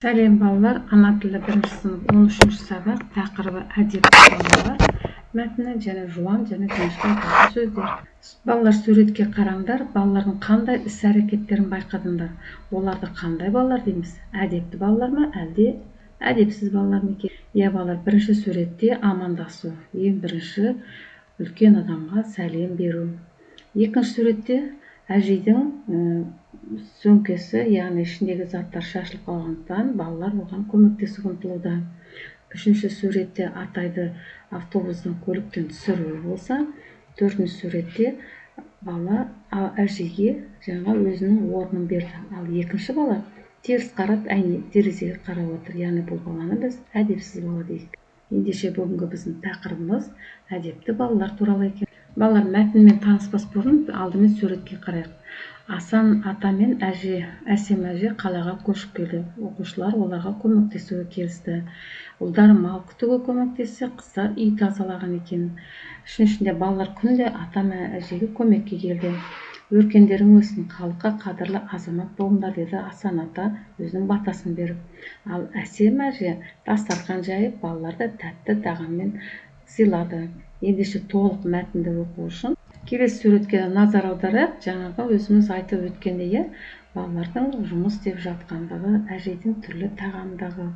Сәлем балалар, ана тілі 1-ші сынып 13-ші сабақ, тақырыбы әдепті балалар, мәтіні және жуан және жіңішке айтылған сөздер. Балалар, суретке қараңдар, балалардың қандай іс-әрекеттерін байқадыңдар? Оларды қандай балалар дейміз? Әдепті балалар ма, әлде әдепсіз балалар ма екен? Балалар, 1-ші суретте амандасу, ең бірінші үлкен адамға сәлем беру. 2-ші суретте әжейдің сөмкесі, яғни ішіндегі заттар шашылып қалғандықтан балалар оған көмектесуге ұмтылуда. 3-ші суретте атайды автобустың көліктен түсіруі болса, 4-ші суретте бала әжеге жаңа өзінің орнын берді. Ал 2-ші бала теріс қарап, терезеге қарап отыр. Яғни бұл баланы біз әдепсіз бала дейік. Ендеше бүгінгі біздің тақырыбымыз әдепті балалар туралы екен. Балалар, мәтінмен таныспас бұрын алдымен суретке қарайық. Асан ата мен әсем әже қалаға көшіп келді. Оқушылар оларға көмектесуге келісті. Ұлдар мал күтуге көмектессе, қыздар үй тазалаған екен. Үшіншінде балалар күнде ата мен әжеге көмекке келді. Өркендерің өсін, халыққа қадірлі азамат болыңдар, деді Асан ата өзінің батасын беріп. Ал әсем әже дастархан жайып, балаларды тәтті тағаммен сыйлады. Ендеше толық мәтінді оқу үшін келесі суретке назар аударайық. Жаңағы өзіміз айтып өткендей, балалардың жұмыс істеп жатқандағы, әжейдің түрлі тағамдағы,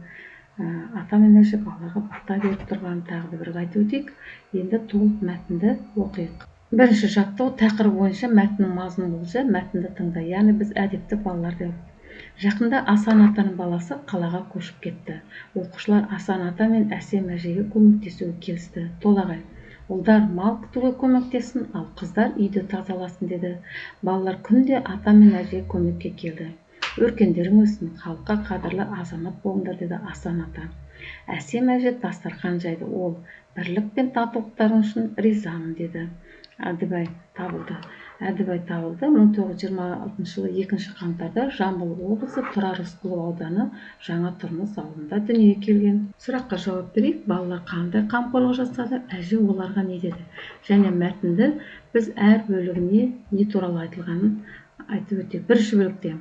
ата мен әже балаларға бата беріп тұрған тағы бір айтып өтейік. Енді толық мәтінді оқиық. 1-ші жаттығу тақырып бойынша мәтіннің мазмұны болса, мәтінді тыңда. Яғни біз әдепті балалар деп. Жақында Асан атаның баласы қалаға көшіп кетті. Оқушылар Асан ата мен әсем әжеге көмектесуге келісті. Толағай: ұлдар мал күтуге көмектесін, ал қыздар үйді тазаласын, деді. Балалар күнде ата мен әжеге көмекке келді. Өркендерің өсін, халыққа қадірлі азамат болыңдар, деді Асан ата. Әсем әже дастархан жайды. Ол бірлік пен татулықтарың үшін ризамын, деді. Әдібай табылды. 1926 жылы 2 қаңтарда Жамбыл облысы Тұрар Рысқұлов ауданы Жаңа Тұрмыс ауылында дүниеге келген. Сұраққа жауап берейік. Балалар қандай қамқорлық жасады? Әже оларға не деді? Және мәтінді біз әр бөлігіне не туралы айтылғанын айтып өтейік. 1-ші бөлікте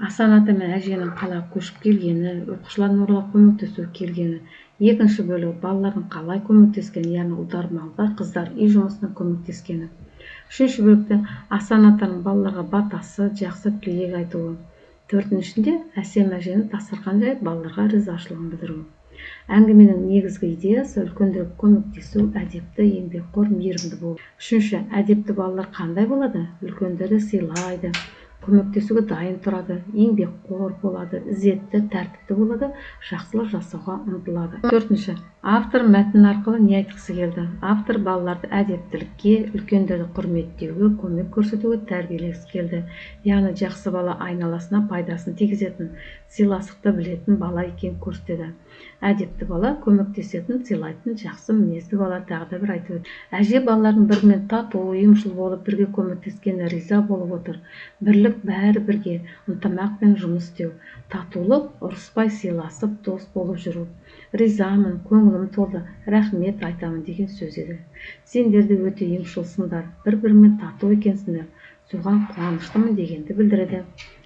Асан ата мен әженің қалаға көшіп келгені, оқушылардың оларға көмектесуге келгені. 2-ші бөлігі балалардың қалай көмектескені, яғни ұлдар малға, қыздар үй жұмысына көмектескені. 3-ші бөлікте Асан атаның балаларға батасы, жақсы тілек айтуы. 4-шінде әсем әжені дастархан жайып, балаларға ризашылығын білдіру. Әңгіменің негізгі идеясы үлкендерге көмектесу, әдепті, еңбекқор, мейірімді болу. 3-ші, әдепті балалар қандай болады? Үлкендерді сыйлайды, көмектесуге дайын тұрады, еңбекқор болады, ізетті, тәртіпті болады, жақсылық жасауға ұмтылады. 4-ші, автор мәтін арқылы не айтқысы келді? Автор балаларды әдептілікке, үлкендерді құрметтеуге, көмек көрсетуге тәрбиелегісі келді. Яғни жақсы бала айналасына пайдасын тигізетін, сыйластықты білетін бала екенін көрсетеді. Әдепті бала көмектесетін, сыйлайтын, жақсы мінезді бала, тағы да бір айтып өтті. Әже балалардың бірімен тату, ұйымшыл болып, бірге көмектескені риза болып отыр. Бірлік, бәрі бірге, ынтымақпен жұмыс істеу, татулық, ұрыспай сыйласып, дос болып жүру. Ризамын, көңілім толды, рахмет айтамын деген сөз еді. Сендер де өте ұйымшылсыңдар, бір-бірімен тату екенсіңдер, соған қуаныштымын дегенді білдіреді.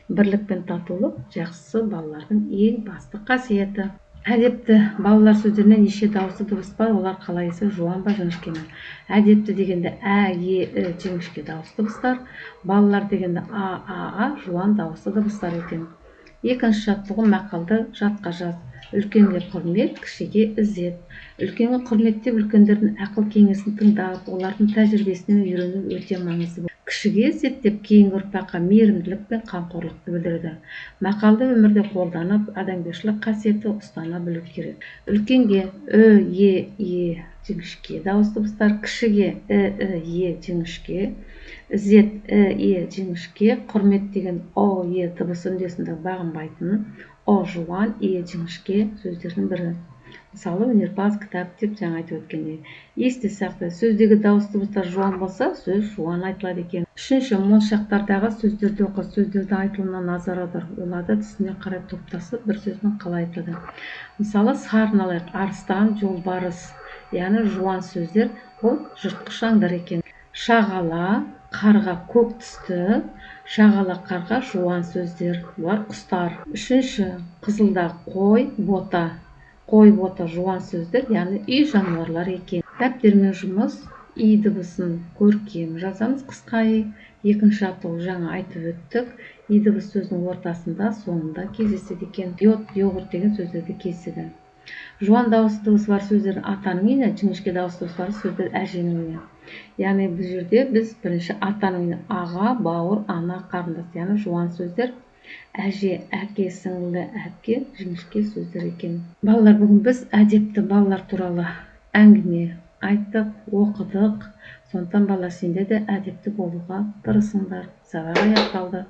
Бірлік пен татулық жақсы балалардың ең басты қасиеті. Әдепті балалар сөздеріне неше дауысты дыбыс бар? Олар қалай есі, жуан ба, жіңішке ме? Әдепті дегенде ә, е, жіңішке дауысты дыбыстар. Балалар дегенде а, жуан дауысты дыбыстар екен. 2-ші жаттығу мақалды жатқа жаз. Үлкенге құрмет, кішіге ізет. Үлкенге құрметтеп, үлкендердің ақыл кеңесін тыңдап, олардың тәжірибесінен үйрену өте маңызды. Кішіге ізеттеп, кейінгі ұрпаққа мейірімділік пен қамқорлықты білдіреді. Мақалды өмірде қолданып, адамгершілік қасиеті ұстана білу керек. Үлкенге е, жіңішке дауысты дыбыстар, кішіге е, жіңішке, ізет е, жіңішке, құрмет деген о, е дыбысы үндесінде бағынбайтын, о жуан, е жіңішке сөздердің бірі. Мысалы, өнерпаз, кітап деп жаңа айтып өткендей. Есте сақта, сөздегі дауысты дыбыстар жуан болса, сөз жуан айтылады екен. 3-ші, моншақтардағы сөздерді оқы, сөздердің айтылуына назар аудар. Оларды түсіне қарай топтасып, бір сөзбен қалай айтылады. Мысалы, сарын алайық: арыстан, жолбарыс, яғни жуан сөздер, ол жыртқыш аңдар екен. Шағала, қарға көк түсті, шағала қарға жуан сөздер, бұлар құстар. Үшінші, қызылда қой, бота. Қой, бота жуан сөздер, яғни үй жануарлар екен. Дәптермен жұмыс, и дыбысын көркем жазамыз, қысқа и. Екінші атау жаңа айтып өттік. И дыбыс сөздің ортасында, соңында кездеседі екен. Йод, йогурт деген сөздерде кездеседі. Жуан дауысты дыбысы бар сөздердің атаның үйіне, жіңішке дауысты дыбысы бар сөздер әженің үйіне. Яғни бұл жерде біз бірінші атаның үйіне, аға, бауыр, ана, қарындас, яғни жуан сөздер, әже, әке, сіңлі, әпке, жіңішке сөздер екен. Балалар, бүгін біз әдепті балалар туралы әңгіме айттық, оқыдық. Сондықтан балалар, сендер де әдепті болуға тырысыңдар. Сабақ аяқталды.